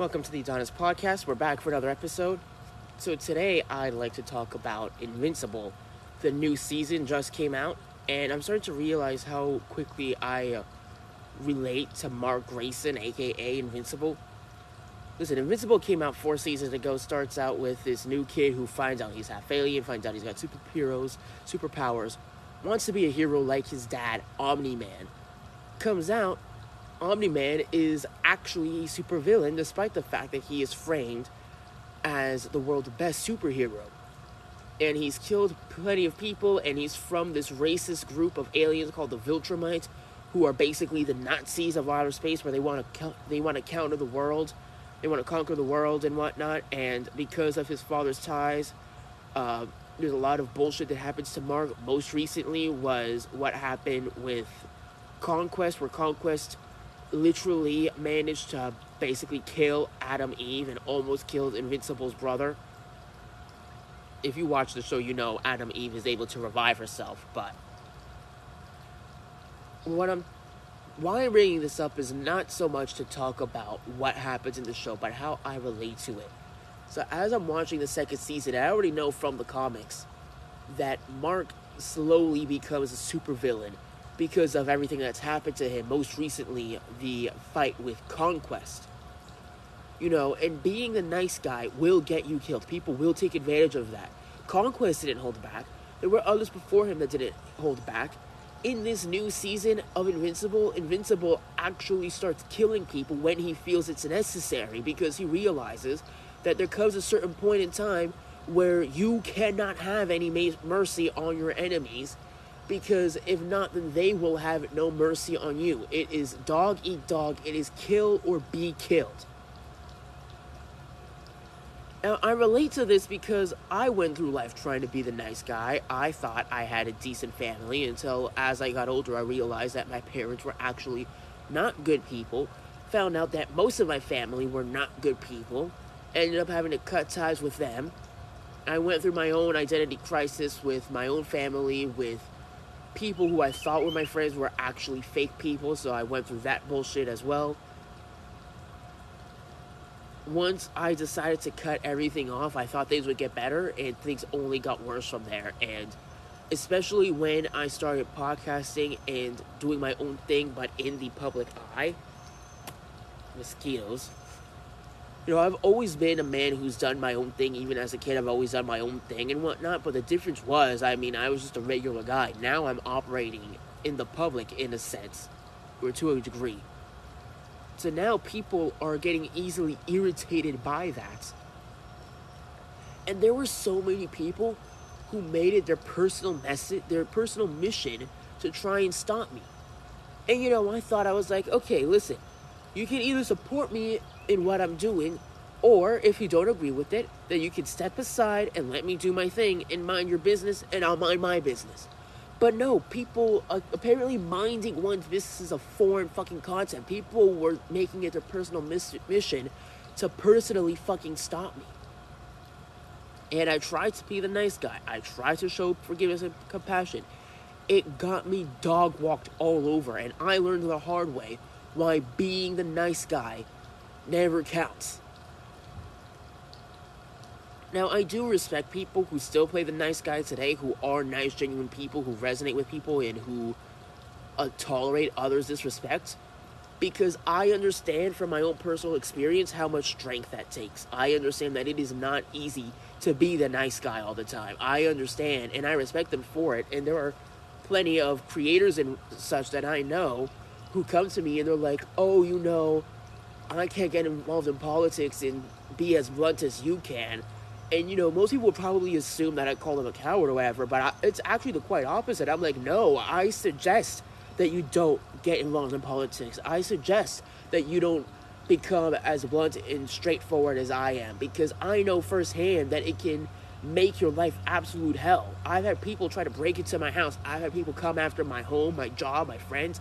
Welcome to the Adonis podcast. We're back for another episode. So today I'd like to talk about Invincible. The new season just came out, and I'm starting to realize how quickly I relate to Mark Grayson, aka Invincible. Listen, Invincible came out 4 seasons ago. Starts out with this new kid who finds out he's half alien, finds out he's got superpowers, wants to be a hero like his dad, Omni-Man. Comes out, Omni-Man is actually a supervillain, despite the fact that he is framed as the world's best superhero. And he's killed plenty of people, and he's from this racist group of aliens called the Viltrumites, who are basically the Nazis of outer space, where they want to counter the world, they want to conquer the world and whatnot. And because of his father's ties, there's a lot of bullshit that happens to Mark. Most recently was what happened with Conquest, where Conquest literally managed to basically kill Adam Eve and almost killed Invincible's brother. If you watch the show, you know Adam Eve is able to revive herself. But why I'm bringing this up is not so much to talk about what happens in the show, but how I relate to it. So as I'm watching the second season, I already know from the comics that Mark slowly becomes a supervillain because of everything that's happened to him. Most recently, the fight with Conquest. And being the nice guy will get you killed. People will take advantage of that. Conquest didn't hold back. There were others before him that didn't hold back. In this new season of Invincible actually starts killing people when he feels it's necessary, because he realizes that there comes a certain point in time where you cannot have any mercy on your enemies, because if not, then they will have no mercy on you. It is dog eat dog. It is kill or be killed. Now, I relate to this because I went through life trying to be the nice guy. I thought I had a decent family until, as I got older, I realized that my parents were actually not good people. Found out that most of my family were not good people. Ended up having to cut ties with them. I went through my own identity crisis with my own family, with people who I thought were my friends were actually fake people, so I went through that bullshit as well. Once I decided to cut everything off, I thought things would get better, and things only got worse from there. And especially when I started podcasting and doing my own thing, but in the public eye. Mosquitoes. I've always been a man who's done my own thing. Even as a kid, I've always done my own thing and whatnot. But the difference was, I was just a regular guy. Now I'm operating in the public, in a sense, or to a degree. So now people are getting easily irritated by that. And there were so many people who made it their personal mission to try and stop me. And I thought, I was like, okay, listen, you can either support me in what I'm doing, or if you don't agree with it, then you can step aside and let me do my thing and mind your business, and I'll mind my business. But no, people apparently minding one's business is a foreign fucking concept. People were making it their personal mission to personally fucking stop me. And I tried to be the nice guy. I tried to show forgiveness and compassion. It got me dog walked all over, and I learned the hard way why being the nice guy never counts. Now, I do respect people who still play the nice guy today, who are nice, genuine people, who resonate with people, and who tolerate others' disrespect, because I understand from my own personal experience how much strength that takes. I understand that it is not easy to be the nice guy all the time. I understand, and I respect them for it, and there are plenty of creators and such that I know who come to me and they're like, oh, I can't get involved in politics and be as blunt as you can. And, most people would probably assume that I call them a coward or whatever, but it's actually the quite opposite. I'm like, no, I suggest that you don't get involved in politics. I suggest that you don't become as blunt and straightforward as I am, because I know firsthand that it can make your life absolute hell. I've had people try to break into my house. I've had people come after my home, my job, my friends.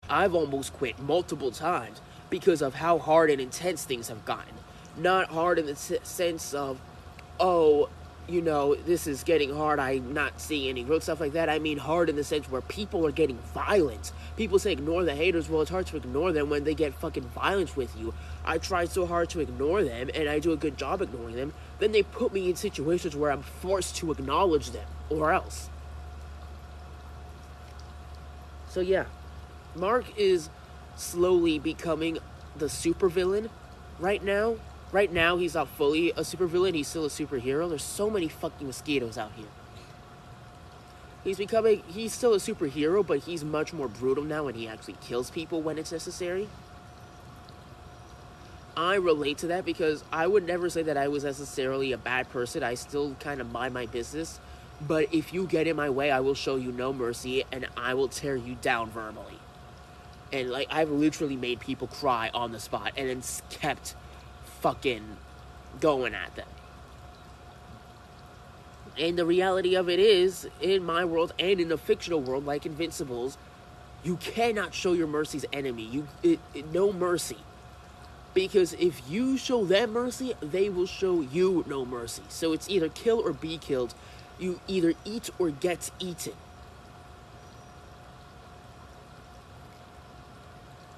I've almost quit multiple times because of how hard and intense things have gotten. Not hard in the sense of, this is getting hard. I'm not seeing any growth, stuff like that. I mean hard in the sense where people are getting violent. People say ignore the haters. Well, it's hard to ignore them when they get fucking violent with you. I try so hard to ignore them, and I do a good job ignoring them. Then they put me in situations where I'm forced to acknowledge them, or else. So yeah, Mark is slowly becoming the supervillain right now. Right now, he's not fully a supervillain. He's still a superhero. There's so many fucking mosquitoes out here. He's still a superhero, but he's much more brutal now, and he actually kills people when it's necessary. I relate to that because I would never say that I was necessarily a bad person. I still kind of mind my business. But if you get in my way, I will show you no mercy, and I will tear you down verbally. And, I've literally made people cry on the spot, and then kept fucking going at them. And the reality of it is, in my world and in the fictional world, like Invincibles, you cannot show your mercy's enemy. No mercy. Because if you show them mercy, they will show you no mercy. So it's either kill or be killed. You either eat or get eaten.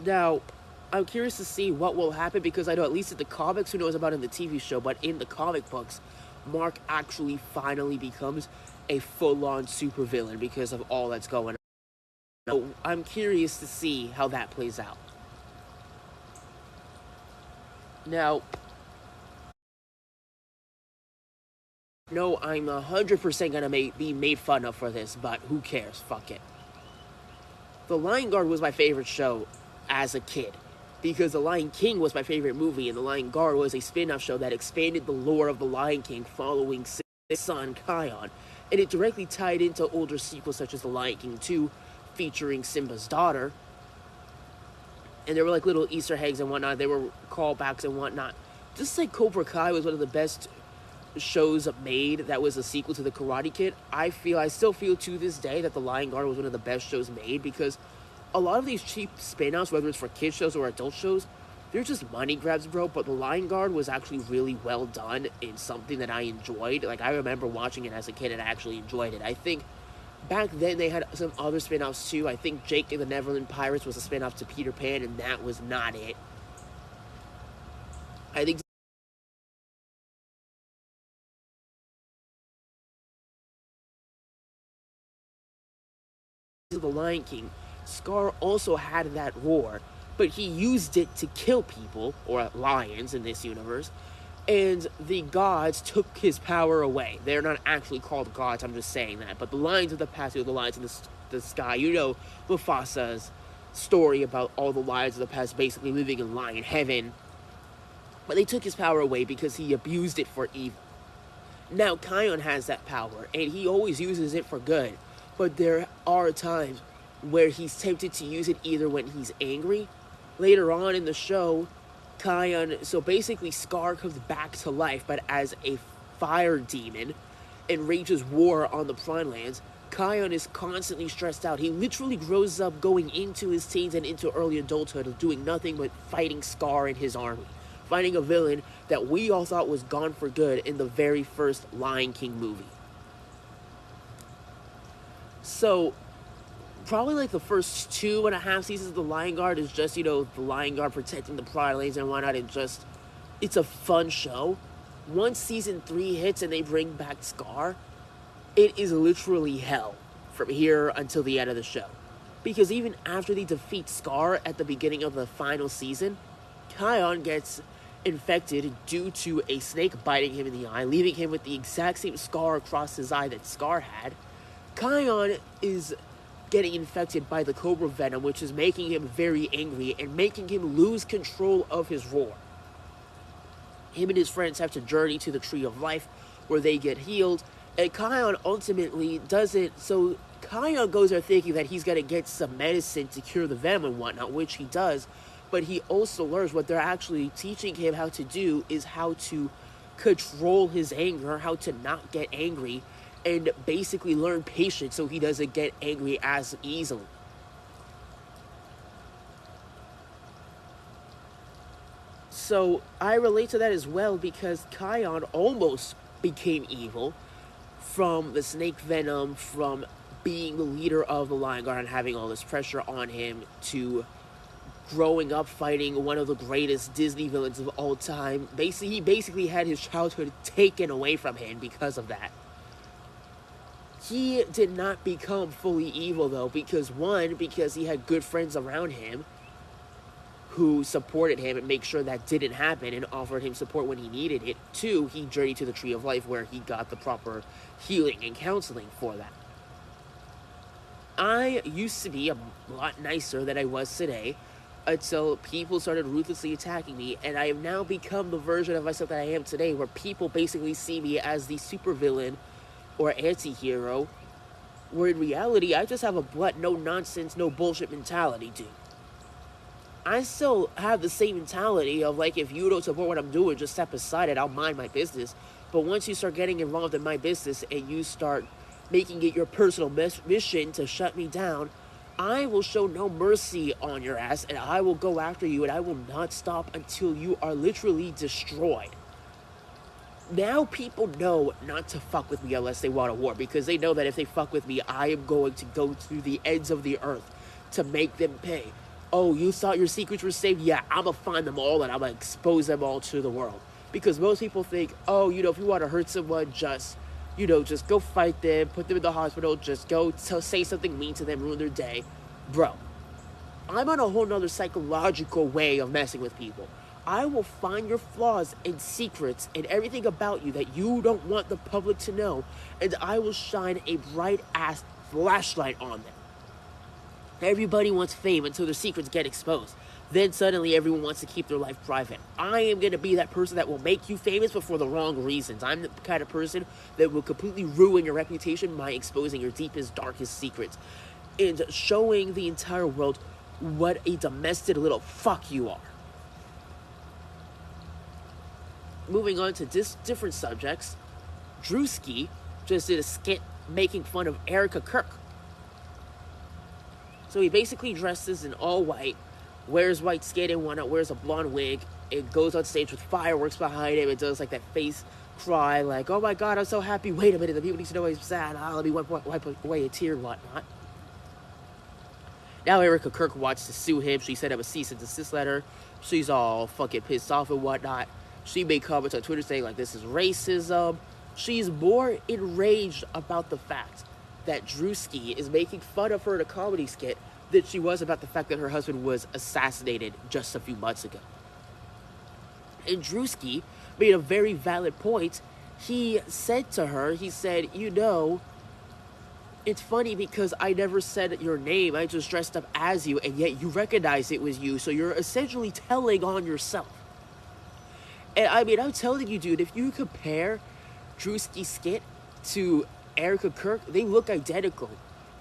Now, I'm curious to see what will happen because I know at least in the comics, who knows about it in the TV show, but in the comic books, Mark actually finally becomes a full-on supervillain because of all that's going on. So I'm curious to see how that plays out. Now, no, I'm 100% gonna be made fun of for this, but who cares? Fuck it. The Lion Guard was my favorite show as a kid. Because The Lion King was my favorite movie, and The Lion Guard was a spin-off show that expanded the lore of The Lion King following his son, Kion. And it directly tied into older sequels such as The Lion King 2, featuring Simba's daughter. And there were little Easter eggs and whatnot, there were callbacks and whatnot. Just like Cobra Kai was one of the best shows made that was a sequel to The Karate Kid, I still feel to this day that The Lion Guard was one of the best shows made because a lot of these cheap spin-offs, whether it's for kids shows or adult shows, they're just money grabs, bro. But The Lion Guard was actually really well done and something that I enjoyed. I remember watching it as a kid and I actually enjoyed it. I think back then they had some other spin-offs too. I think Jake and the Neverland Pirates was a spin-off to Peter Pan, and that was not it. I think The Lion King, Scar also had that roar, but he used it to kill people, or lions in this universe, and the gods took his power away. They're not actually called gods, I'm just saying that, but the lions of the past, the lions in the sky, Mufasa's story about all the lions of the past basically living in lion heaven, but they took his power away because he abused it for evil. Now Kion has that power, and he always uses it for good, but there are times where he's tempted to use it either when he's angry. Later on in the show, so basically Scar comes back to life, but as a fire demon, and wages war on the Prime Lands. Kion is constantly stressed out. He literally grows up going into his teens and into early adulthood, doing nothing but fighting Scar and his army. Fighting a villain that we all thought was gone for good in the very first Lion King movie. So, probably the first 2.5 seasons of The Lion Guard is just, the Lion Guard protecting the Pride Lanes and whatnot, and it's a fun show. Once season 3 hits and they bring back Scar, it is literally hell from here until the end of the show. Because even after they defeat Scar at the beginning of the final season, Kion gets infected due to a snake biting him in the eye, leaving him with the exact same scar across his eye that Scar had. Kion is getting infected by the cobra venom, which is making him very angry and making him lose control of his roar. Him and his friends have to journey to the Tree of Life, where they get healed, and Kion ultimately doesn't. So Kion goes there thinking that he's going to get some medicine to cure the venom and whatnot, which he does, but he also learns what they're actually teaching him how to do is how to control his anger, how to not get angry, and basically learn patience so he doesn't get angry as easily. So I relate to that as well because Kion almost became evil, from the snake venom, from being the leader of the Lion Guard and having all this pressure on him, to growing up fighting one of the greatest Disney villains of all time. He basically had his childhood taken away from him because of that. He did not become fully evil, though, because he had good friends around him who supported him and make sure that didn't happen and offered him support when he needed it. 2, he journeyed to the Tree of Life where he got the proper healing and counseling for that. I used to be a lot nicer than I was today until people started ruthlessly attacking me, and I have now become the version of myself that I am today, where people basically see me as the supervillain or anti-hero, where in reality, I just have a blunt, no-nonsense, no-bullshit mentality, dude. I still have the same mentality of, like, if you don't support what I'm doing, just step aside and I'll mind my business. But once you start getting involved in my business and you start making it your personal mission to shut me down, I will show no mercy on your ass, and I will go after you, and I will not stop until you are literally destroyed. Now people know not to fuck with me unless they want a war, because they know that if they fuck with me, I am going to go through the ends of the earth to make them pay. Oh, you thought your secrets were safe? Yeah, I'm going to find them all, and I'm going to expose them all to the world. Because most people think, oh, if you want to hurt someone, just go fight them, put them in the hospital, just go say something mean to them, ruin their day. Bro, I'm on a whole nother psychological way of messing with people. I will find your flaws and secrets and everything about you that you don't want the public to know, and I will shine a bright-ass flashlight on them. Everybody wants fame until their secrets get exposed. Then suddenly everyone wants to keep their life private. I am going to be that person that will make you famous, but for the wrong reasons. I'm the kind of person that will completely ruin your reputation by exposing your deepest, darkest secrets and showing the entire world what a domestic little fuck you are. Moving on to different subjects, Drewski just did a skit making fun of Erica Kirk. So he basically dresses in all white, wears white skin and whatnot, wears a blonde wig, and goes on stage with fireworks behind him and does like that face cry, like, oh my god, I'm so happy, wait a minute, the people need to know I'm sad, let me wipe away a tear and whatnot. Now Erica Kirk wants to sue him. She sent him a cease and desist letter. She's all fucking pissed off and whatnot. She made comments on Twitter saying, like, this is racism. She's more enraged about the fact that Drewski is making fun of her in a comedy skit than she was about the fact that her husband was assassinated just a few months ago. And Drewski made a very valid point. He said to her, it's funny because I never said your name, I just dressed up as you, and yet you recognize it was you, so you're essentially telling on yourself. And I'm telling you, dude, if you compare Drewski's skit to Erica Kirk, they look identical.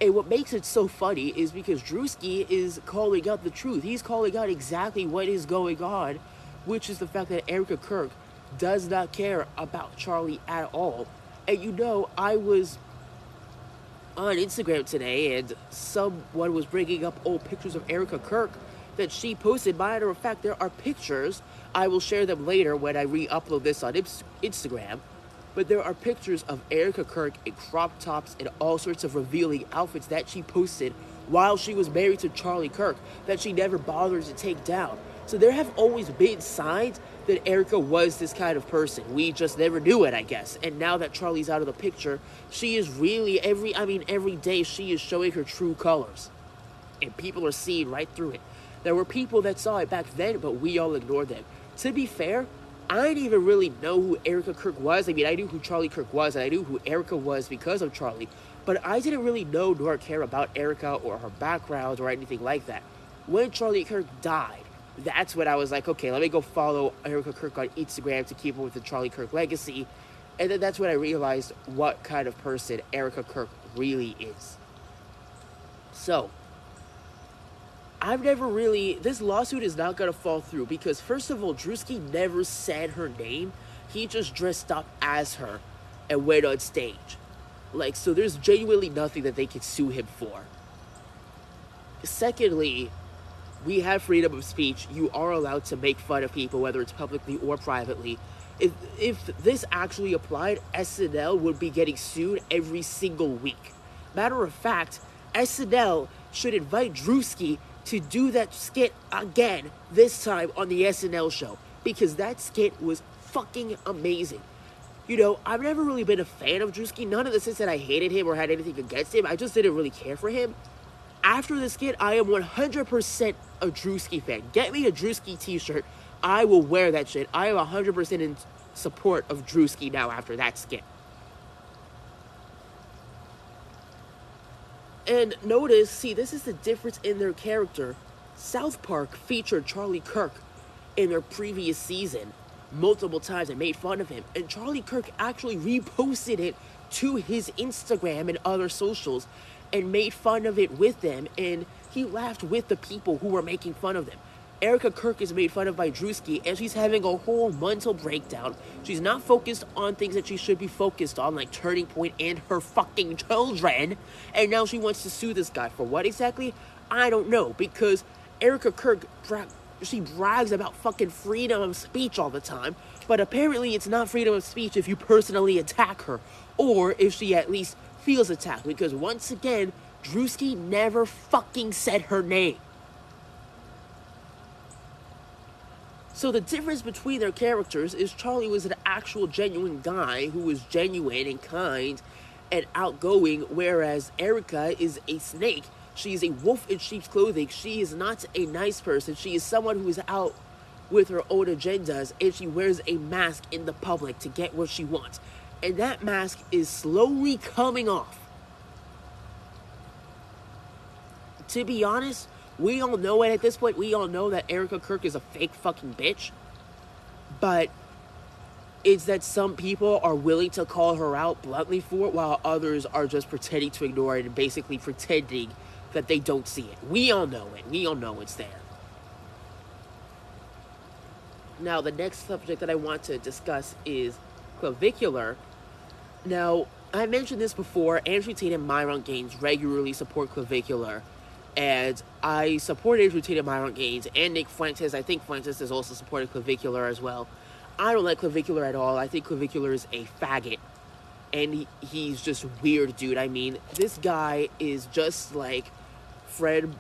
And what makes it so funny is because Drewski is calling out the truth. He's calling out exactly what is going on, which is the fact that Erica Kirk does not care about Charlie at all. And I was on Instagram today, and someone was bringing up old pictures of Erica Kirk that she posted. Matter of fact, there are pictures. I will share them later when I re-upload this on Instagram. But there are pictures of Erica Kirk in crop tops and all sorts of revealing outfits that she posted while she was married to Charlie Kirk that she never bothered to take down. So there have always been signs that Erica was this kind of person. We just never knew it, I guess. And now that Charlie's out of the picture, she is really, every day she is showing her true colors. And people are seeing right through it. There were people that saw it back then, but we all ignored them. To be fair, I didn't even really know who Erica Kirk was. I knew who Charlie Kirk was, and I knew who Erica was because of Charlie. But I didn't really know nor care about Erica or her background or anything like that. When Charlie Kirk died, that's when I was like, okay, let me go follow Erica Kirk on Instagram to keep up with the Charlie Kirk legacy. And then that's when I realized what kind of person Erica Kirk really is. So, this lawsuit is not going to fall through because, first of all, Drewski never said her name. He just dressed up as her and went on stage. So there's genuinely nothing that they can sue him for. Secondly, we have freedom of speech. You are allowed to make fun of people, whether it's publicly or privately. If this actually applied, SNL would be getting sued every single week. Matter of fact, SNL should invite Drewski to do that skit again, this time on the SNL show, because that skit was fucking amazing. You know, I've never really been a fan of Drewski, none of the sense that I hated him or had anything against him, I just didn't really care for him. After the skit, I am 100% a Drewski fan. Get me a Drewski t-shirt, I will wear that shit. I am 100% in support of Drewski now after that skit. And notice, see, this is the difference in their character. South Park featured Charlie Kirk in their previous season multiple times and made fun of him. And Charlie Kirk actually reposted it to his Instagram and other socials and made fun of it with them. And he laughed with the people who were making fun of them. Erica Kirk is made fun of by Drewski, and she's having a whole mental breakdown. She's not focused on things that she should be focused on, like Turning Point and her fucking children. And now she wants to sue this guy. For what exactly? I don't know, because Erica Kirk, she brags about fucking freedom of speech all the time, but apparently it's not freedom of speech if you personally attack her, or if she at least feels attacked, because once again, Drewski never fucking said her name. So the difference between their characters is Charlie was an actual genuine guy who was genuine and kind and outgoing, whereas Erica is a snake. She is a wolf in sheep's clothing. She is not a nice person. She is someone who is out with her own agendas, and she wears a mask in the public to get what she wants. And that mask is slowly coming off. To be honest, we all know it at this point. We all know that Erica Kirk is a fake fucking bitch. But it's that some people are willing to call her out bluntly for it, while others are just pretending to ignore it and basically pretending that they don't see it. We all know it. We all know it's there. Now, the next subject that I want to discuss is Clavicular. Now, I mentioned this before. Andrew Tate and Myron Gaines regularly support Clavicular. And I support Andrew Tate and Myron Gaines and Nick Fuentes. I think Fuentes has also supported Clavicular as well. I don't like Clavicular at all. I think Clavicular is a faggot. And he's just weird, dude. I mean, this guy is just like Fred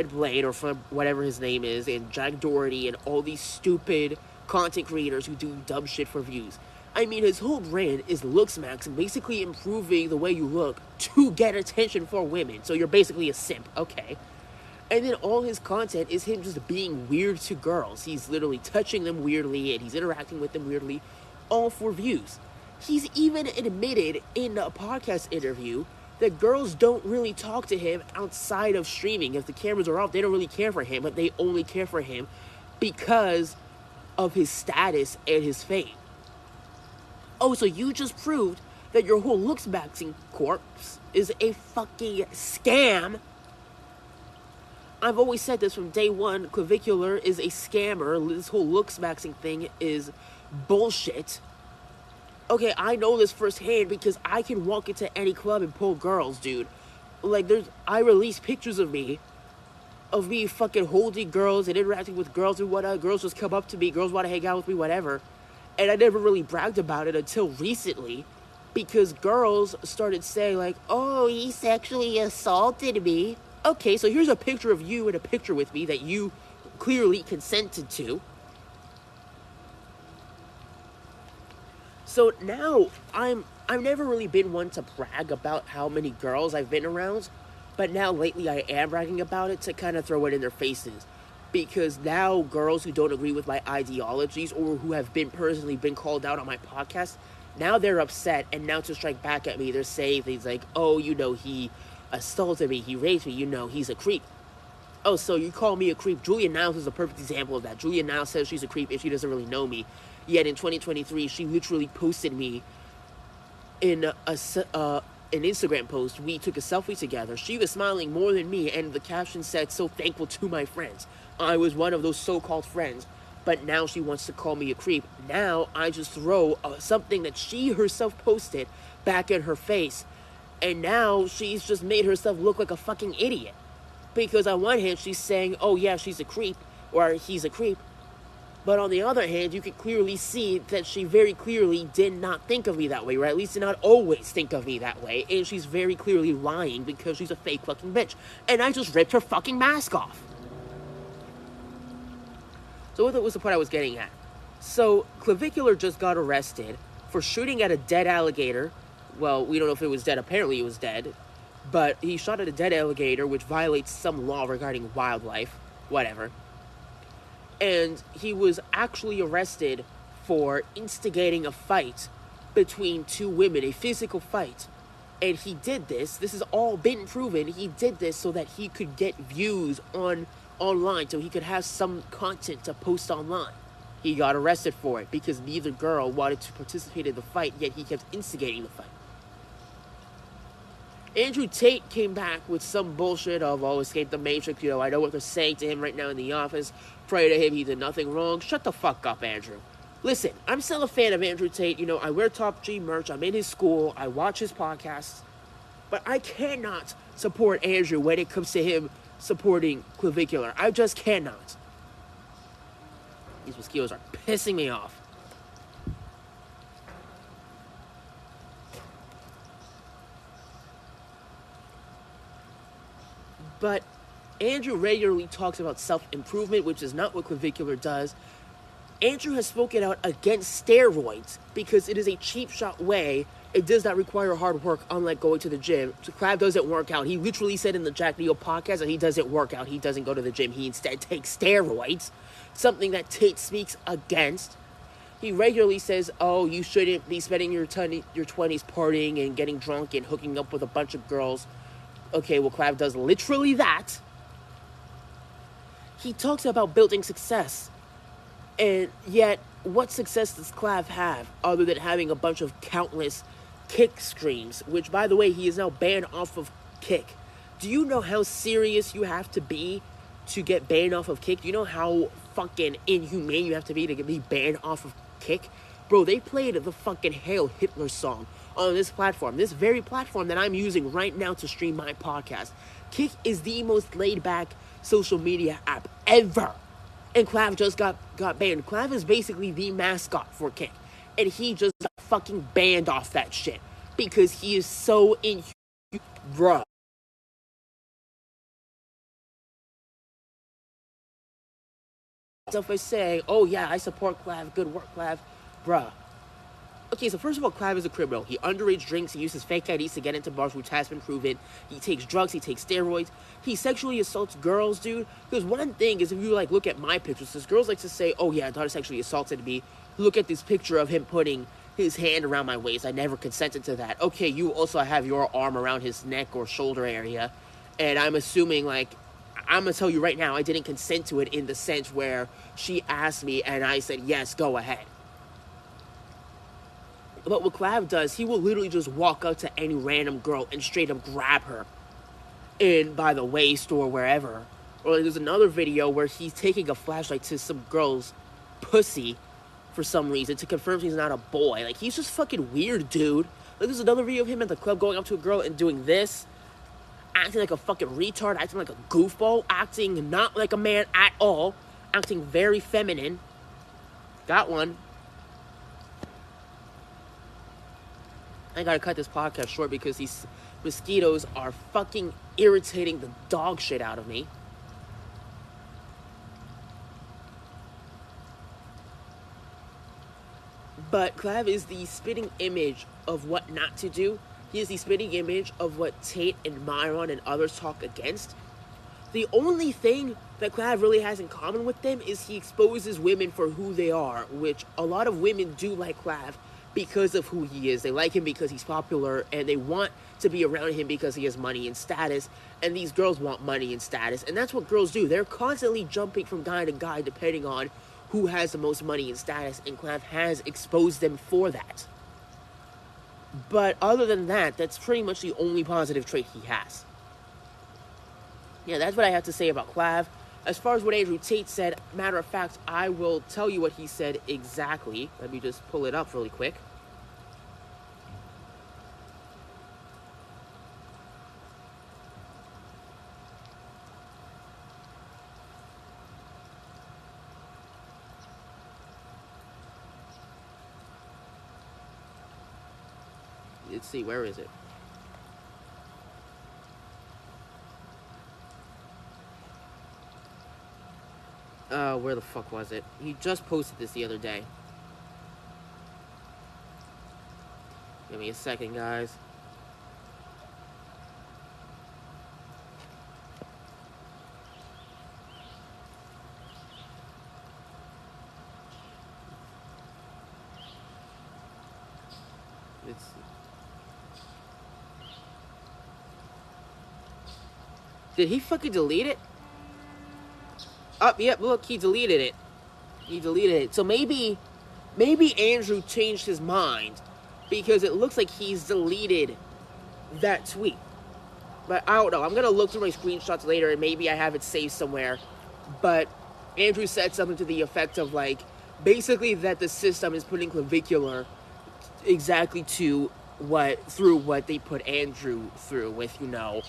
Blaine, or Fred, whatever his name is, and Jack Doherty, and all these stupid content creators who do dumb shit for views. I mean, his whole brand is looks max, and basically improving the way you look to get attention for women. So you're basically a simp, okay. And then all his content is him just being weird to girls. He's literally touching them weirdly, and he's interacting with them weirdly, all for views. He's even admitted in a podcast interview that girls don't really talk to him outside of streaming. If the cameras are off, they don't really care for him, but they only care for him because of his status and his fame. Oh, so you just proved that your whole looks maxing corpse is a fucking scam. I've always said this from day one. Clavicular is a scammer. This whole looks maxing thing is bullshit. Okay, I know this firsthand because I can walk into any club and pull girls, dude. Like, I release pictures of me fucking holding girls and interacting with girls and whatnot. Girls just come up to me. Girls want to hang out with me, whatever. And I never really bragged about it until recently, because girls started saying, like, oh, he sexually assaulted me. Okay, so here's a picture of you in a picture with me that you clearly consented to. So now, I've never really been one to brag about how many girls I've been around, but now lately I am bragging about it to kind of throw it in their faces. Because now girls who don't agree with my ideologies, or who have been personally been called out on my podcast, now they're upset, and now to strike back at me, they're saying things like, oh, you know, he assaulted me, he raped me, you know, he's a creep. Oh, so you call me a creep? Julia Niles is a perfect example of that. Julia Niles says she's a creep if she doesn't really know me. Yet in 2023, she literally posted me in an Instagram post. We took a selfie together. She was smiling more than me, and the caption said, so thankful to my friends. I was one of those so-called friends, but now she wants to call me a creep. Now I just throw something that she herself posted back in her face, and now she's just made herself look like a fucking idiot. Because on one hand, she's saying, oh yeah, she's a creep, or he's a creep, But on the other hand, you can clearly see that she very clearly did not think of me that way, or at least did not always think of me that way, and she's very clearly lying because she's a fake fucking bitch. And I just ripped her fucking mask off. So what was the point I was getting at? So, Clavicular just got arrested for shooting at a dead alligator. Well, we don't know if it was dead. Apparently it was dead. But he shot at a dead alligator, which violates some law regarding wildlife. Whatever. And he was actually arrested for instigating a fight between two women, a physical fight. And he did this. This has all been proven. He did this so that he could get views online, so he could have some content to post online. He got arrested for it because neither girl wanted to participate in the fight, yet he kept instigating the fight. Andrew Tate came back with some bullshit of, oh, escape the Matrix, I know what they're saying to him right now in the office. Pray to him, he did nothing wrong. Shut the fuck up, Andrew. Listen, I'm still a fan of Andrew Tate. I wear Top G merch. I'm in his school. I watch his podcasts. But I cannot support Andrew when it comes to him supporting Clavicular. I just cannot. These mosquitoes are pissing me off. But Andrew regularly talks about self-improvement, which is not what Clavicular does. Andrew has spoken out against steroids because it is a cheap shot way. It does not require hard work, unlike going to the gym. So Clav doesn't work out. He literally said in the Jack Neal podcast that he doesn't work out. He doesn't go to the gym. He instead takes steroids, something that Tate speaks against. He regularly says, oh, you shouldn't be spending your 20s partying and getting drunk and hooking up with a bunch of girls. Okay, well, Clav does literally that. He talks about building success. And yet, what success does Clav have other than having a bunch of countless Kick streams? Which, by the way, he is now banned off of Kick. Do you know how serious you have to be to get banned off of Kick? Do you know how fucking inhumane you have to be banned off of Kick? Bro, they played the fucking Hail Hitler song on this platform. This very platform that I'm using right now to stream my podcast. Kick is the most laid-back social media app ever. And Clav just got banned. Clav is basically the mascot for Kick. And he just got fucking banned off that shit. Because he is so inhumane. Bruh. Stuff is saying, oh yeah, I support Clav. Good work, Clav. Bruh. Okay, so first of all, Clav is a criminal. He underage drinks, he uses fake IDs to get into bars, which has been proven. He takes drugs, he takes steroids. He sexually assaults girls, dude. Because one thing is, if you, look at my pictures, because girls like to say, oh yeah, Adonis sexually assaulted me. Look at this picture of him putting his hand around my waist. I never consented to that. Okay, you also have your arm around his neck or shoulder area. And I'm assuming, I'm going to tell you right now, I didn't consent to it in the sense where she asked me and I said, yes, go ahead. But what Clav does, he will literally just walk up to any random girl and straight up grab her by the waist or wherever. Or there's another video where he's taking a flashlight to some girl's pussy for some reason to confirm he's not a boy. He's just fucking weird, dude. There's another video of him at the club going up to a girl and doing this. Acting like a fucking retard, acting like a goofball, acting not like a man at all, acting very feminine. Got one. I gotta cut this podcast short because these mosquitoes are fucking irritating the dog shit out of me. But Clav is the spitting image of what not to do. He is the spitting image of what Tate and Myron and others talk against. The only thing that Clav really has in common with them is he exposes women for who they are, which a lot of women do like Clav because of who he is. They like him because he's popular, and they want to be around him because he has money and status, and these girls want money and status, and that's what girls do. They're constantly jumping from guy to guy depending on who has the most money and status, and Clav has exposed them for that. But other than that, that's pretty much the only positive trait he has. Yeah, that's what I have to say about Clav. As far as what Andrew Tate said, matter of fact, I will tell you what he said exactly. Let me just pull it up really quick. Let's see, where is it? Where the fuck was it? He just posted this the other day. Give me a second, guys. Did he fucking delete it? Oh, yep, look, he deleted it. He deleted it. So maybe Andrew changed his mind because it looks like he's deleted that tweet. But I don't know. I'm going to look through my screenshots later and maybe I have it saved somewhere. But Andrew said something to the effect of, like, basically that the system is putting Clavicular exactly through what they put Andrew through with, you know,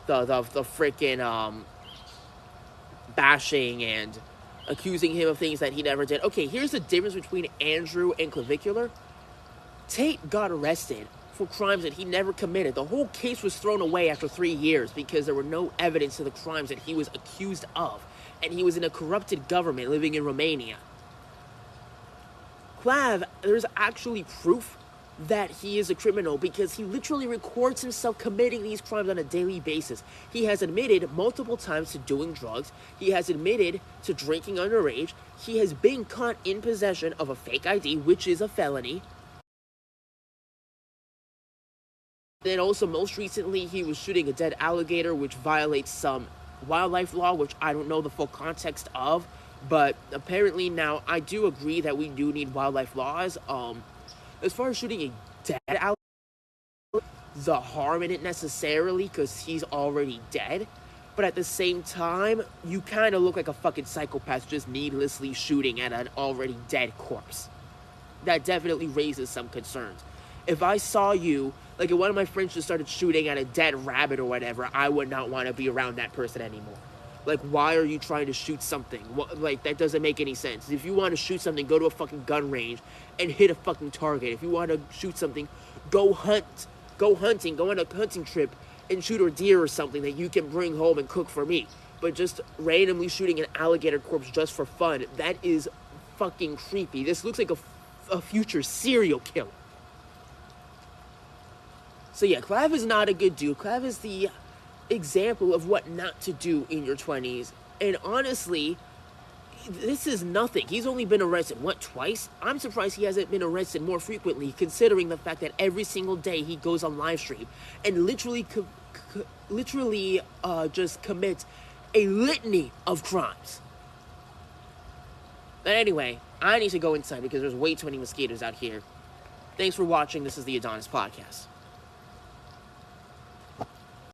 the freaking bashing and accusing him of things that he never did. Okay, here's the difference between Andrew and Clavicular. Tate got arrested for crimes that he never committed. The whole case was thrown away after 3 years because there were no evidence of the crimes that he was accused of. And he was in a corrupted government living in Romania. Clav, there's actually proof that he is a criminal because he literally records himself committing these crimes on a daily basis. He has admitted multiple times to doing drugs. He has admitted to drinking underage. He has been caught in possession of a fake ID, which is a felony. Then also, most recently, he was shooting a dead alligator, which violates some wildlife law, which I don't know the full context of. But apparently now, I do agree that we do need wildlife laws. As far as shooting a dead alligator, the harm in it necessarily, because he's already dead. But at the same time, you kind of look like a fucking psychopath just needlessly shooting at an already dead corpse. That definitely raises some concerns. If I saw you, like if one of my friends just started shooting at a dead rabbit or whatever, I would not want to be around that person anymore. Like, why are you trying to shoot something? Like, that doesn't make any sense. If you want to shoot something, go to a fucking gun range and hit a fucking target. If you want to shoot something, go hunting, go on a hunting trip and shoot a deer or something that you can bring home and cook for me. But just randomly shooting an alligator corpse just for fun, that is fucking creepy. This looks like a future serial killer. So yeah, Clav is not a good dude. Clav is the example of what not to do in your 20s. And honestly, this is nothing. He's only been arrested, twice? I'm surprised he hasn't been arrested more frequently, considering the fact that every single day he goes on live stream and literally just commits a litany of crimes. But anyway, I need to go inside because there's way too many mosquitoes out here. Thanks for watching. This is the Adonis Podcast.